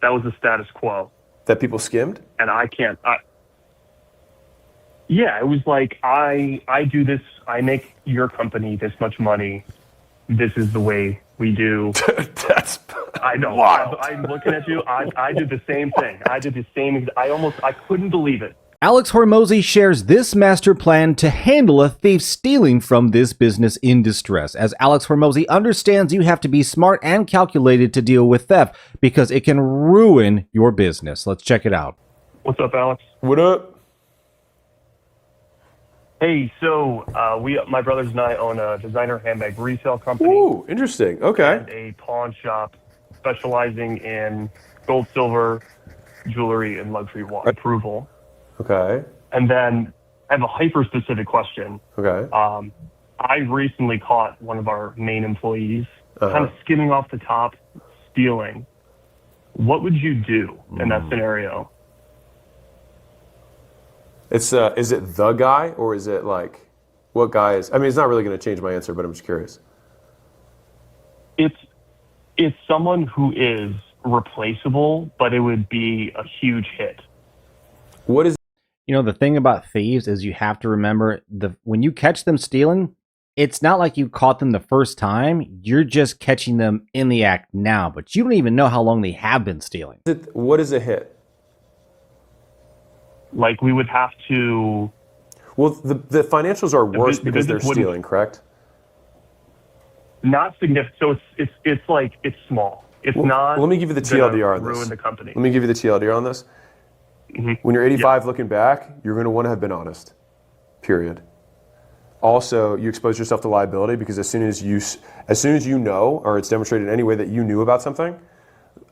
That was the status quo. That people skimmed? And yeah, it was like, I do this, I make your company this much money. This is the way we do. That's I know. wild. I'm looking at you. I did the same thing. I couldn't believe it. Alex Hormozi shares this master plan to handle a thief stealing from this business in distress. As Alex Hormozi understands, you have to be smart and calculated to deal with theft because it can ruin your business. Let's check it out. What's up, Alex? What up? Hey, so my brothers and I own a designer handbag resale company. Ooh, interesting. Okay. And a pawn shop specializing in gold, silver, jewelry, and luxury watch approval. Okay. And then I have a hyper-specific question. Okay. I recently caught one of our main employees kind of skimming off the top, stealing. What would you do in that scenario? It's is it the guy or is it like what guy is? I mean, it's not really going to change my answer, but I'm just curious. It's someone who is replaceable, but it would be a huge hit. What is? You know, the thing about thieves is you have to remember when you catch them stealing, it's not like you caught them the first time. You're just catching them in the act now, but you don't even know how long they have been stealing. What is a hit? Like we would have to. Well, the financials are worse because they're stealing, correct? Not significant. So it's like it's small. It's not. Let me give you the TLDR on this. Ruin the company. Let me give you the TLDR on this. Mm-hmm. When you're 85 looking back, you're going to want to have been honest, period. Also, you expose yourself to liability because as soon as you know, or it's demonstrated in any way that you knew about something,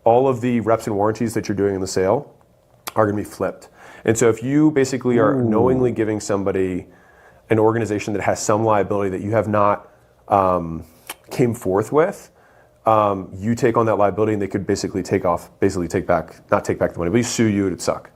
all of the reps and warranties that you're doing in the sale are going to be flipped. And so if you basically are knowingly giving somebody an organization that has some liability that you have not came forth with, you take on that liability and they could basically not take back the money, but sue you, it'd suck.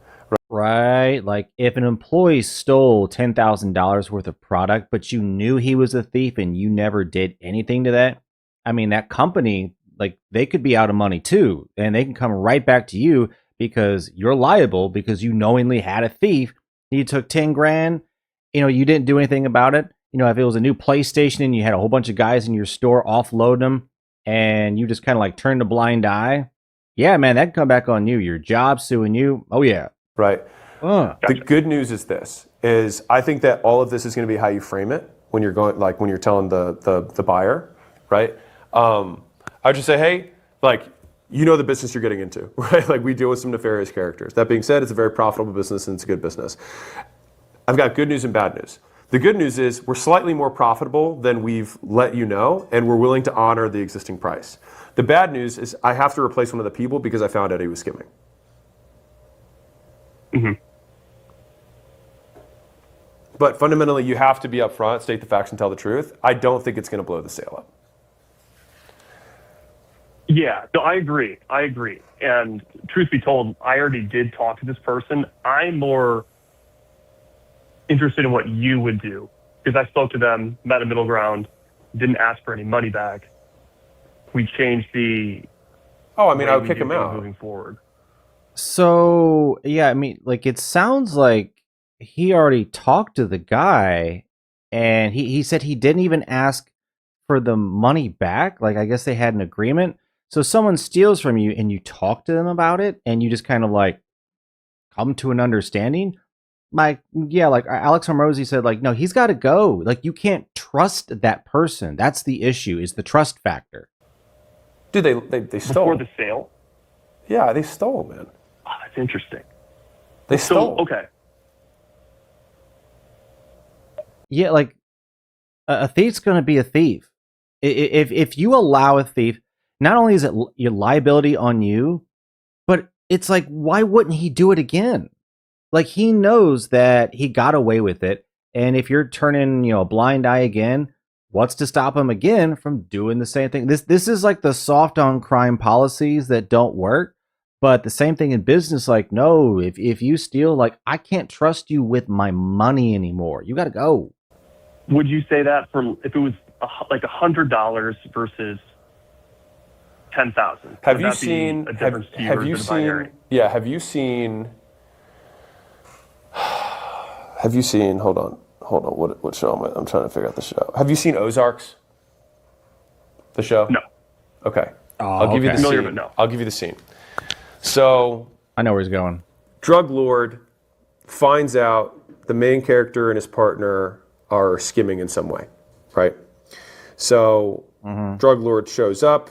Right? Like if an employee stole $10,000 worth of product, but you knew he was a thief and you never did anything to that, I mean, that company, like they could be out of money too. And they can come right back to you because you're liable because you knowingly had a thief. You took 10 grand, you didn't do anything about it. If it was a new PlayStation and you had a whole bunch of guys in your store offload them and you just kind of like turned a blind eye. Yeah, man, that can come back on you. Your job suing you. Oh yeah. Right. The good news is I think that all of this is going to be how you frame it when you're going, like when you're telling the buyer, right? I would just say, hey, like, the business you're getting into, right? Like we deal with some nefarious characters. That being said, it's a very profitable business and it's a good business. I've got good news and bad news. The good news is we're slightly more profitable than we've let you know, and we're willing to honor the existing price. The bad news is I have to replace one of the people because I found out he was skimming. Mm-hmm. But fundamentally, you have to be upfront, state the facts, and tell the truth. I don't think it's going to blow the sale up. Yeah, no, I agree. And truth be told, I already did talk to this person. I'm more interested in what you would do because I spoke to them, met a middle ground, didn't ask for any money back. We changed the. Oh, I mean, I would kick him out moving forward. So, yeah, I mean, like, it sounds like he already talked to the guy, and he said he didn't even ask for the money back. Like, I guess they had an agreement. So someone steals from you, and you talk to them about it, and you just kind of, like, come to an understanding. Like, yeah, like, Alex Hormozi said, like, no, he's got to go. Like, you can't trust that person. That's the issue, is the trust factor. Dude, they stole. Before the sale? Yeah, they stole, man. Oh, that's interesting. They stole. Okay. Yeah, like a thief's going to be a thief. If you allow a thief, not only is it your liability on you, but it's like, why wouldn't he do it again? Like he knows that he got away with it. And if you're turning, a blind eye again, what's to stop him again from doing the same thing? This is like the soft on crime policies that don't work. But the same thing in business, like, no, if you steal, like, I can't trust you with my money anymore. You got to go. Would you say that if it was like $100 versus 10,000. Have you seen? A difference to you have or you is it a binary? seen? Yeah. Have you seen? Have you seen? Hold on. What show am I? I'm trying to figure out the show. Have you seen Ozarks? The show? No. Okay. Oh, I'll give you the Familiar, scene. but no. I'll give you the scene. So, I know where he's going. drug lord finds out the main character and his partner are skimming in some way, right? So, drug lord shows up.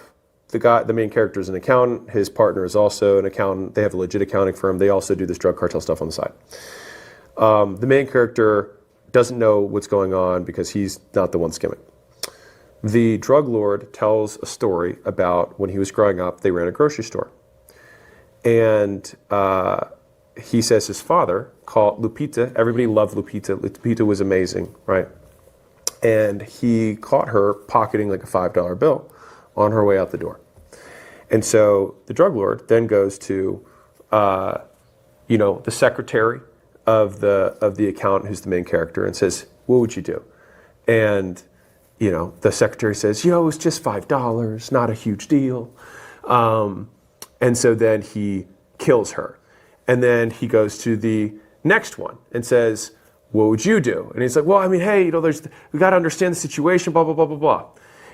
The main character is an accountant. His partner is also an accountant. They have a legit accounting firm. They also do this drug cartel stuff on the side. The main character doesn't know what's going on because he's not the one skimming. The drug lord tells a story about when he was growing up, they ran a grocery store. And he says his father called Lupita. Everybody loved Lupita. Lupita was amazing, right? And he caught her pocketing like a $5 bill on her way out the door. And so the drug lord then goes to, the secretary of the accountant, who's the main character, and says, "What would you do?" And the secretary says, "It was just $5, not a huge deal." And so then he kills her. And then he goes to the next one and says, "What would you do?" And he's like, "Well, hey, we got to understand the situation, blah, blah, blah, blah, blah."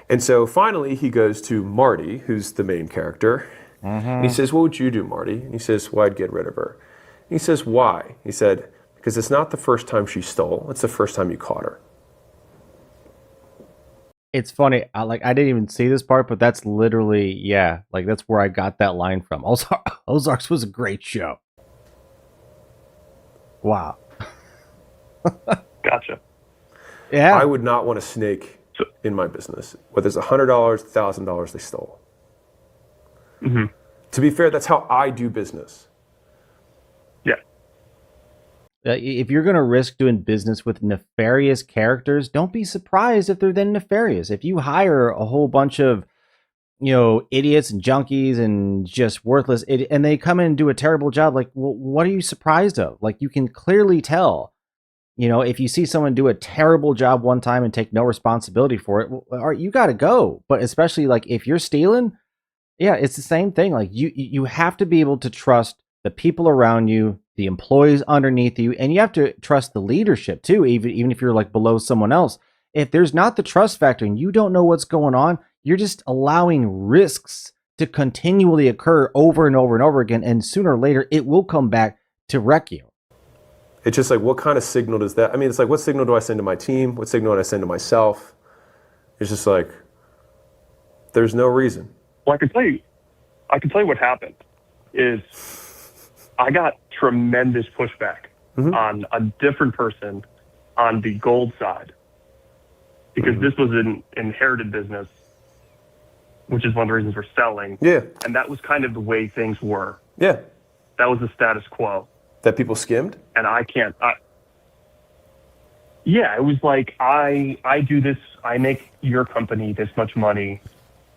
And so finally he goes to Marty, who's the main character. And he says, "What would you do, Marty?" And he says, "Well, I'd get rid of her." And he says, "Why?" He said, "Because it's not the first time she stole. It's the first time you caught her." It's funny. I didn't even see this part, but that's literally, that's where I got that line from. Ozarks was a great show. Wow. Gotcha. Yeah. I would not want a snake in my business. Whether it's $100, $1,000 they stole. Mm-hmm. To be fair, that's how I do business. Yeah. If you're going to risk doing business with nefarious characters, don't be surprised if they're then nefarious. If you hire a whole bunch of, idiots and junkies and just worthless, and they come in and do a terrible job, what are you surprised of? You can clearly tell, if you see someone do a terrible job one time and take no responsibility for it, all right, you got to go. But especially if you're stealing, it's the same thing. You have to be able to trust the people around you, the employees underneath you, and you have to trust the leadership too, even if you're below someone else. If there's not the trust factor and you don't know what's going on, you're just allowing risks to continually occur over and over and over again, and sooner or later it will come back to wreck you. It's just what kind of signal does that? It's what signal do I send to my team? What signal do I send to myself? It's just there's no reason. Well, I can tell you what happened is I got tremendous pushback on a different person on the gold side because this was an inherited business, which is one of the reasons we're selling. Yeah. And that was kind of the way things were. Yeah. That was the status quo. That people skimmed? And it was I do this, I make your company this much money.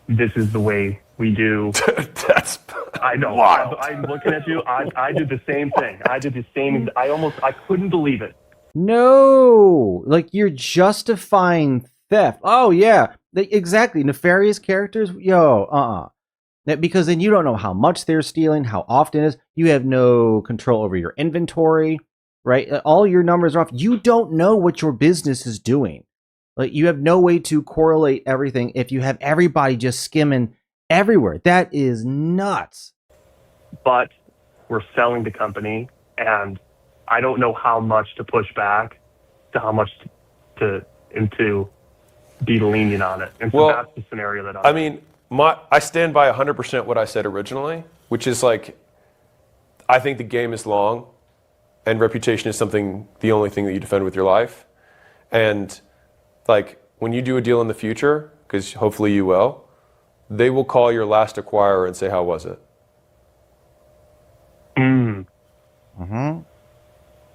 This is the way we do. That's I know. wild. I'm looking at you. I did the same thing. I did the same. I couldn't believe it. No, you're justifying theft. Oh yeah, exactly. Nefarious characters. Because then you don't know how much they're stealing, how often it is. You have no control over your inventory, right? All your numbers are off. You don't know what your business is doing. You have no way to correlate everything if you have everybody just skimming everywhere. That is nuts. But we're selling the company, and I don't know how much to push back, to how much to be lenient on it. And so that's the scenario that I stand by 100% what I said originally, which is I think the game is long, and reputation is the only thing that you defend with your life. And when you do a deal in the future, because hopefully you will, they will call your last acquirer and say, "How was it?" It's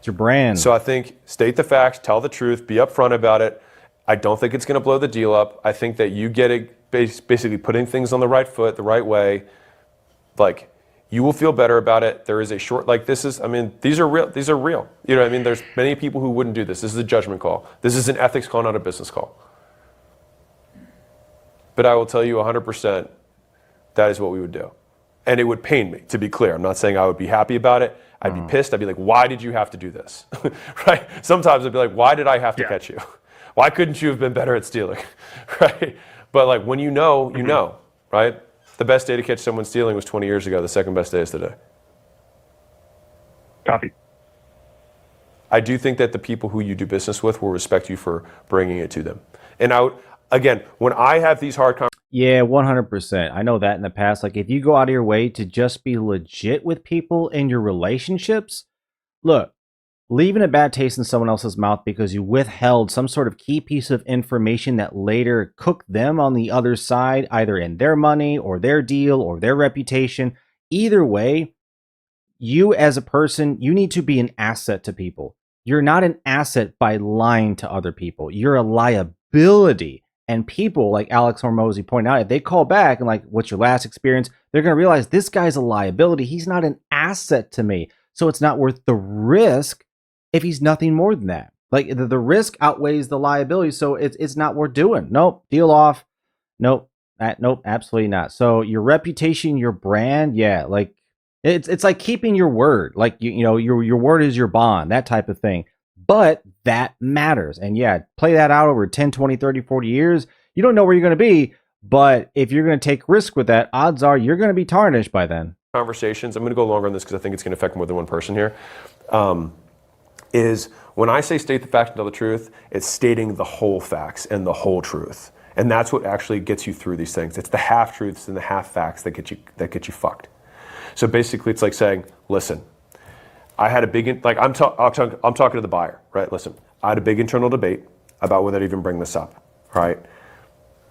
your brand. So I think state the facts, tell the truth, be upfront about it. I don't think it's going to blow the deal up. I think that you get it basically putting things on the right foot, the right way. You will feel better about it. There is a short, these are real. These are real. You know what I mean? There's many people who wouldn't do this. This is a judgment call. This is an ethics call, not a business call. But I will tell you 100%, that is what we would do. And it would pain me, to be clear. I'm not saying I would be happy about it. I'd be pissed. I'd be like, why did you have to do this? Right? Sometimes I'd be like, why did I have to catch you? Why couldn't you have been better at stealing? Right? But like when you know, right? The best day to catch someone stealing was 20 years ago. The second best day is today. Copy. I do think that the people who you do business with will respect you for bringing it to them. And again, when I have these hard conversations. Yeah, 100%. I know that in the past. Like, if you go out of your way to just be legit with people in your relationships, look, leaving a bad taste in someone else's mouth because you withheld some sort of key piece of information that later cooked them on the other side, either in their money or their deal or their reputation. Either way, you as a person, you need to be an asset to people. You're not an asset by lying to other people. You're a liability. And people, like Alex Hormozi pointed out, if they call back and like, what's your last experience? They're going to realize this guy's a liability. He's not an asset to me. So it's not worth the risk if he's nothing more than that. Like the risk outweighs the liability. So it's not worth doing. Nope. Deal off. Nope. Nope. Absolutely not. So your reputation, your brand. Yeah. Like it's like keeping your word. Like, you know, your word is your bond, that type of thing. But that matters. And yeah, play that out over 10, 20, 30, 40 years. You don't know where you're going to be. But if you're going to take risk with that, odds are you're going to be tarnished by then. Conversations, I'm going to go longer on this because I think it's going to affect more than one person here. Is when I say state the facts and tell the truth, it's stating the whole facts and the whole truth. And that's what actually gets you through these things. It's the half truths and the half facts that get you fucked. So basically it's like saying, listen, I had a big, like I'm talking to the buyer, right? Listen, I had a big internal debate about whether to even bring this up, right?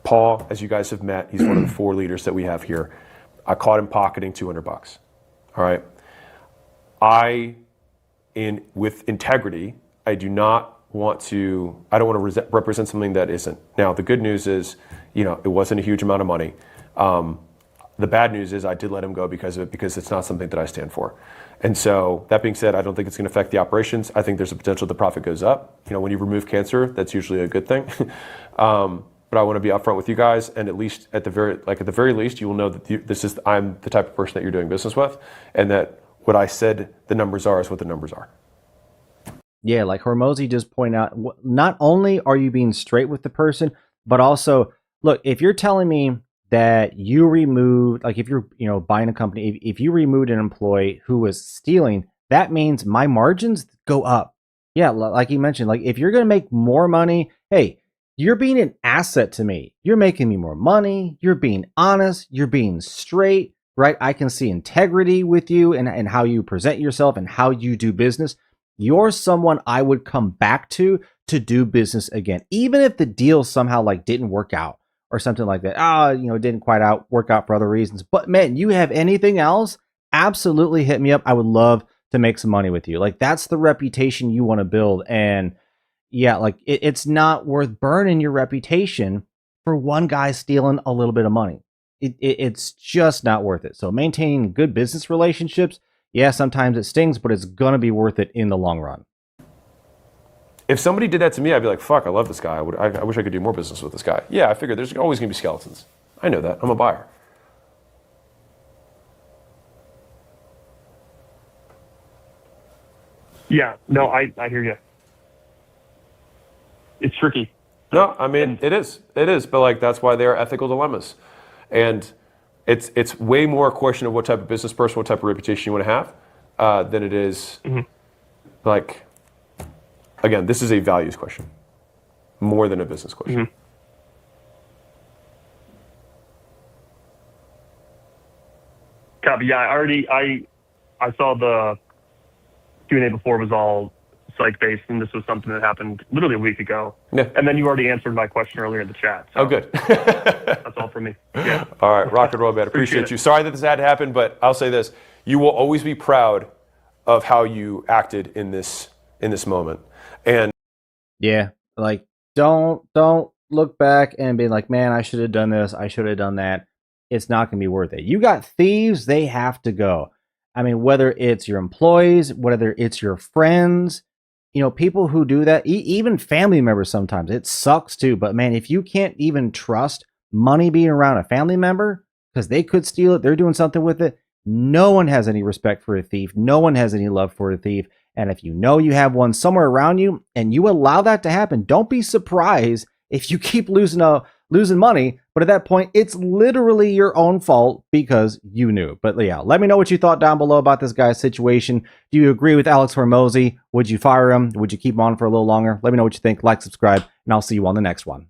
Paul, as you guys have met, he's one of the 4 leaders that we have here. I caught him pocketing $200, all right? With integrity, I don't want to represent something that isn't. Now, the good news is, it wasn't a huge amount of money. The bad news is I did let him go because of it, because it's not something that I stand for. And so that being said, I don't think it's going to affect the operations. I think there's a potential the profit goes up. When you remove cancer, that's usually a good thing. But I want to be upfront with you guys, and at the very least, you will know that I'm the type of person that you're doing business with, and that what I said the numbers are is what the numbers are. Yeah, like Hormozi just pointed out, not only are you being straight with the person, but also, look, if you're telling me that you removed, like if you're buying a company, if you removed an employee who was stealing, that means my margins go up. Yeah, like you mentioned, like if you're going to make more money, hey, you're being an asset to me. You're making me more money. You're being honest. You're being straight, right? I can see integrity with you and how you present yourself and how you do business. You're someone I would come back to do business again, even if the deal somehow like didn't work out or something like that. It didn't quite work out for other reasons. But man, you have anything else? Absolutely hit me up. I would love to make some money with you. Like that's the reputation you want to build. And yeah, like it's not worth burning your reputation for one guy stealing a little bit of money. It's just not worth it. So maintaining good business relationships, yeah, sometimes it stings, but it's going to be worth it in the long run. If somebody did that to me, I'd be like, fuck, I love this guy. I wish I could do more business with this guy. Yeah, I figured there's always going to be skeletons. I know that. I'm a buyer. Yeah, no, I hear you. It's tricky. No, I mean, it is, but like that's why they are ethical dilemmas, and it's way more a question of what type of business person, what type of reputation you want to have, than it is like. Again, this is a values question, more than a business question. Mm-hmm. Copy. Yeah, I saw the Q&A before was all psych-based, and this was something that happened literally a week ago. Yeah. And then you already answered my question earlier in the chat. So oh, good. That's all from me. Yeah. All right, rock and roll, man. Appreciate you. Sorry that this had to happen, but I'll say this: you will always be proud of how you acted in this moment. And yeah, like don't look back and be like, man, I should have done this, I should have done that. It's not going to be worth it. You got thieves, they have to go. I mean, whether it's your employees, whether it's your friends, people who do that, even family members sometimes. It sucks too, but man, if you can't even trust money being around a family member, because they could steal it. They're doing something with it. No one has any respect for a thief. No one has any love for a thief. And if you know you have one somewhere around you and you allow that to happen, don't be surprised if you keep losing money. But at that point, it's literally your own fault because you knew. But yeah, let me know what you thought down below about this guy's situation. Do you agree with Alex Hormozi? Would you fire him? Would you keep him on for a little longer? Let me know what you think. Like, subscribe, and I'll see you on the next one.